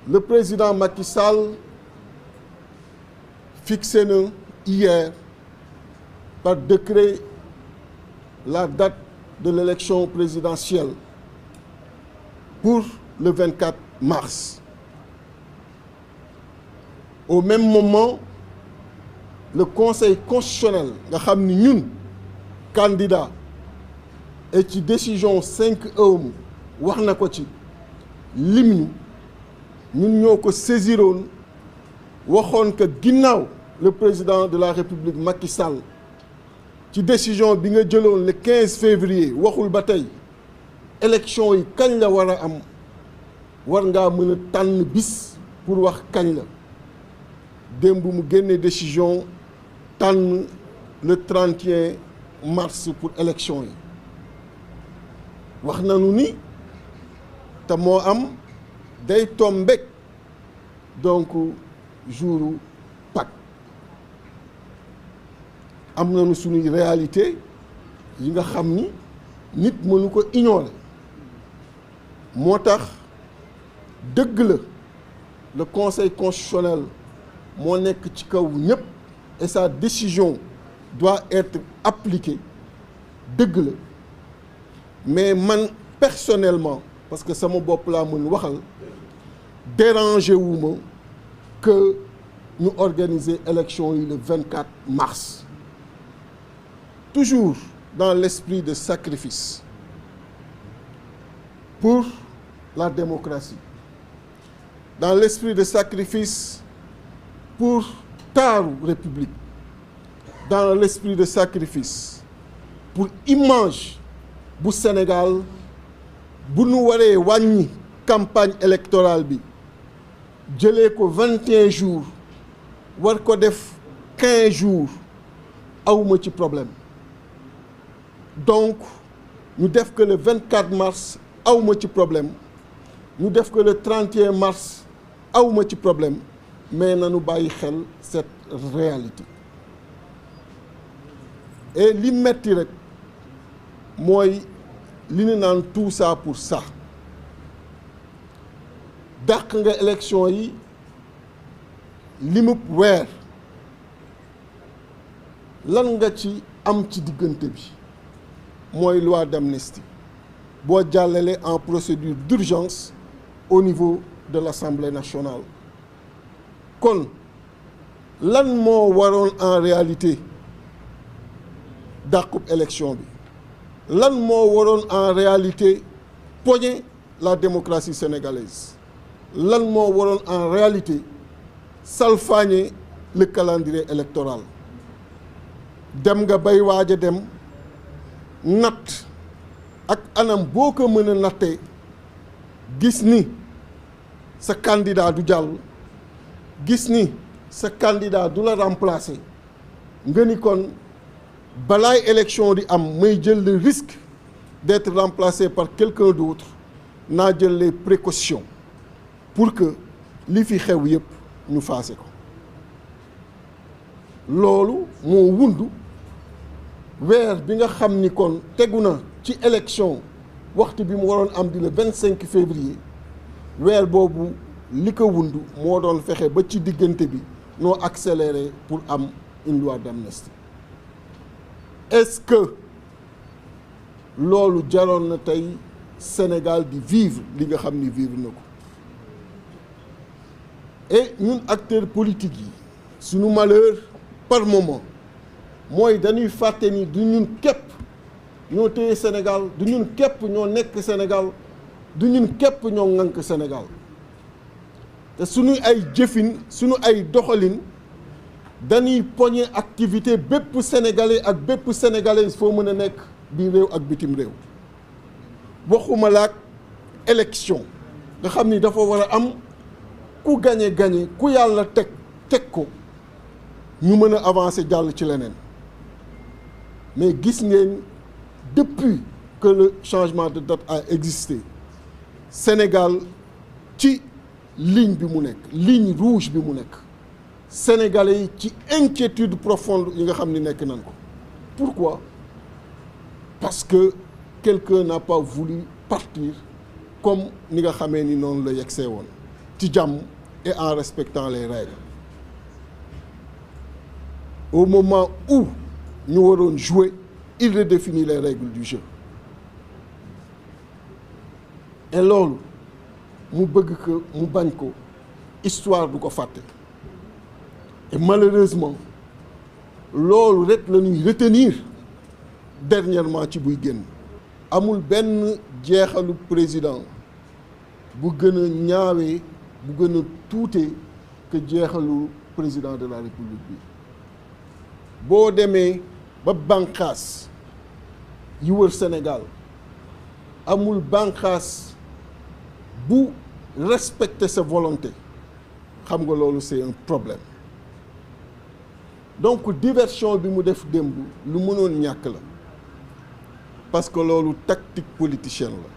le président Macky Sall fixé na hier par décret la date de l'élection présidentielle pour le 24 mars. Au même moment, le Conseil constitutionnel nga xam ni ñun candidat et ci décision 5E wax na ko ci lim ñun ñoo ko saisiroon waxoon que ginnaaw le président de la République Macky Sall ci décision bi nga jëloon le 15 février waxul ba tey élection yi kañ la war a am war ngaa mën a tànn bis pour wax kañ la démb mu génne décision tànn le 31 mars pour élection yi wax nañu ni te moo am day tombeek donc jouru Pâques am nañu suñuy réalité yi nga xam ni nit mënu ko ignorer moo tax dëgg la le Conseil constitutionnel moo nekk ci kaw ñëpp et sa décision doit être appliquée dëgg la mais man personnellement parce que sama bopp laa mën waxal déranger wu ma que ñu organiser élection yi le 24 mars toujours dans l'esprit de sacrifice pour la démocratie dans l'esprit de sacrifice pour taaru république dans l'esprit de sacrifice pour image bu Sénégal bu nu waree wàññi campagne électorale bi jëlee ko 21 jours war ko def 15 jours awma ci problème donc ñu def que le 24 mars awma ci problème ñu def que le 31 mars awma ci problème mais nañu bàyyi xel cette réalité et li metti rek mooy li ñu naan tout ça pour ça dàq nga élection yi limub weer lan nga ci am ci diggante bi mooy loi d'amnistie boo jàllale en procédure d'urgence au niveau de l'Assemblée nationale kon lan moo waroon en réalité dàqub élection bi lan moo waroon en réalité poñe la démocratie sénégalaise lan moo waroon en réalité salfaañe le calendrier électoral dem nga bay waaj a dem natt ak anam boo ko mën a nattee gis ni sa candidat du jàll gis ni sa candidat du la remplacer nga ni kon balaay élection di am may jël le risque d'être remplacé par quelqu'un d'autre naa jël les précautions pour que li fi xew yépp ñu faase ko loolu moo wundu weer bi nga xam ni kon tegu na ci élection waxtu bi mu waroon am di le 25 février weer boobu li ko wundu moo doon fexe ba ci diggante bi noo accéléré pour am une loi d'amnistie est-ce que loolu jaroon na tey Sénégal di vivre li nga xam ni vivre na ko et ñun acteurs politiques yi suñu malheur par moment mooy dañuy fàtte ni du ñun képp ñoo téye Sénégal du ñun képp ñoo nekk Sénégal du ñun képp ñoo ŋànk Sénégal te suñu ay jëfin suñu ay doxalin dañuy poñe activité bépp sénégalais ak bépp sénégalaise foo mën a nekk biir réew ak bitim réew waxuma laak élection nga xam ni dafa war a am ku gañe ku yàlla teg ko ñu mën a avancer jàll ci leneen mais gis ngeen depuis que le changement de date a existé Sénégal ci ligne bi mu nekk ligne rouge bi mu nekk Sénégalais yi ci inquiétude profonde yi nga xam ni nekk nañ ko pourquoi parce que quelqu'un n'a pas voulu partir comme ni nga xamee ni noonu la yegsee woon ci jàmm et en respectant les règles. Au moment où ñu waroon jouer, il redéfinit les règles du jeu. Et loolu mu bëgg ko mu bañ ko histoire du ko fàtte. Et malheureusement loolu rek la ñuy retenir dernièrement ci buy génn. Amul benn jeexalu président bu gën a ñaawee bu gën a tuutee que jeexalu président de la république bi. boo demee ba bànqaas yi wër Sénégal amul bànqaas bu respecter sa volonté xam nga loolu c'est un problème. Donc diversion bi mu def démb lu mënoon ñàkk la parce que loolu tactique politicienne la.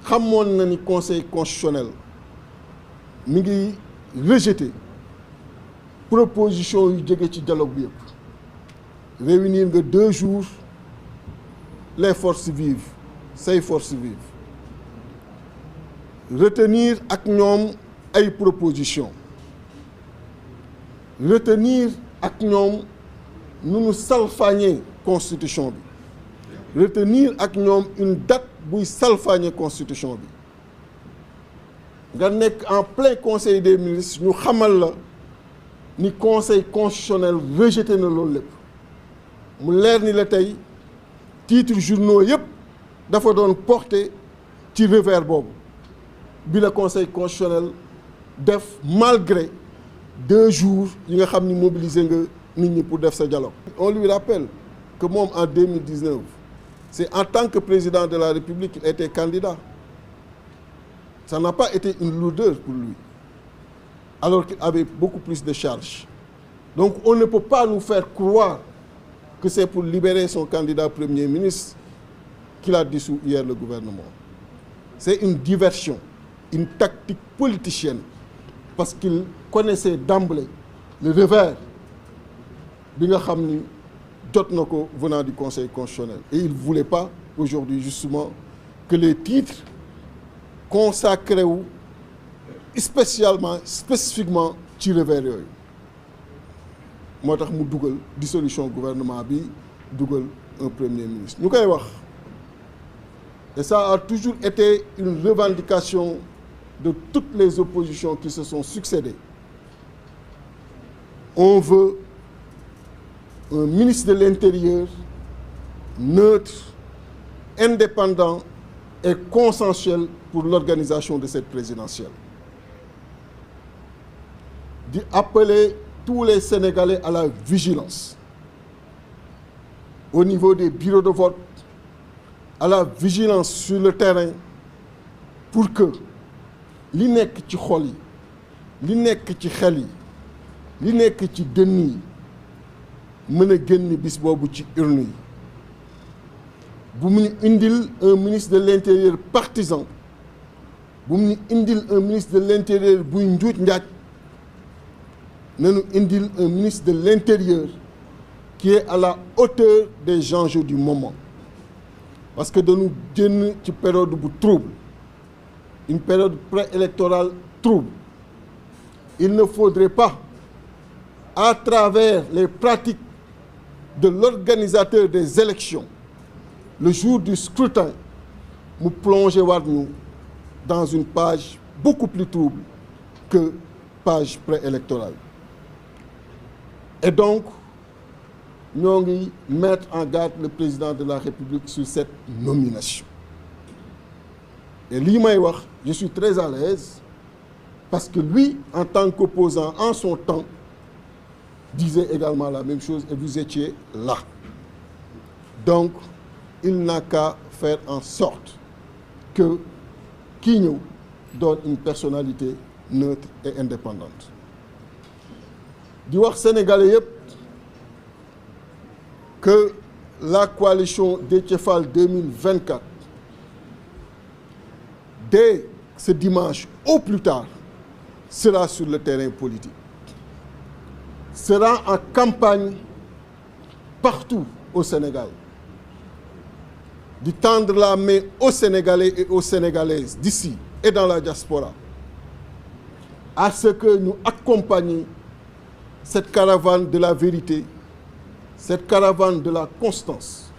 xamoon na ni conseil constitutionnel mi ngi rejeter proposition yu jóge ci dialogue bi yëpp. Réunir nga 2 jours les forces vives say forces vives retenir ak ñoom ay propositions retenir ak ñoom nu nu salfaañee constitution bi retenir ak ñoom une date buy salfaañee constitution bi nga nekk en plein conseil des ministres ñu xamal la ni conseil constitutionnel rejeté na loolu lépp mu leer ni la tey titre journaux yëpp dafa doon porté ci revers boobu bi la conseil constitutionnel def malgré 2 jours yi nga xam ni mobilisé nga nit ñi pour def sa dialogue. On lui rappelle que moom en 2019 c'est en tant que président de la République qu'il était candidat. Ça n'a pas été une lourdeur pour lui alors qu'il avait beaucoup plus de charges. Donc on ne peut pas nous faire croire que c'est pour libérer son candidat Premier ministre qu'il a dissous hier le gouvernement. C'est une diversion, une tactique politicienne parce qu'il connaissait d'emblée le revers bi nga xam ni jot na ko venant du Conseil constitutionnel. Et il ne voulait pas aujourd'hui justement que les titres consacrés wu spécifiquement ci revers yooyu moo tax mu dugal dissolution gouvernement bi dugal un premier ministre ñu koy wax et ça a toujours été une revendication de toutes les oppositions qui se sont succédées. On veut un ministre de l'Intérieur neutre, indépendant et consensuel pour l'organisation de cette présidentielle. D'y appeler tous les Sénégalais à la vigilance au niveau des bureaux de vote, à la vigilance sur le terrain pour que li nekk ci xol yi li nekk ci xel yi li nekk ci dënn yi mën a génn bis boobu ci urne yi bu mu ñu indil un ministre de l'Intérieur partisan bu mu ñu indil un ministre de l'Intérieur buy njuuj njaaj nañu indil un ministre de l'Intérieur qui est à la hauteur des enjeux du moment parce que dañu génn ci période bu trouble, une période préélectorale trouble. Il ne faudrait pas, à travers les pratiques de l'organisateur des élections, le jour du scrutin, nous plonger dans une page beaucoup plus trouble que page préélectorale. Et donc, nous allons mettre en garde le président de la République sur cette nomination. Et lii may wax, je suis très à l'aise parce que lui, en tant qu'opposant en son temps, disait également la même chose et vous étiez là. Donc, il n'a qu'à faire en sorte que kii ñëw donne une personnalité neutre et indépendante. Di wax Sénégalais yëpp que la coalition Déthié Fall 2024 dès ce dimanche au plus tard sera sur le terrain politique, sera en campagne partout au Sénégal, de tendre la main aux Sénégalais et aux Sénégalaises d'ici et dans la diaspora à ce que nous accompagnions cette caravane de la vérité, cette caravane de la constance,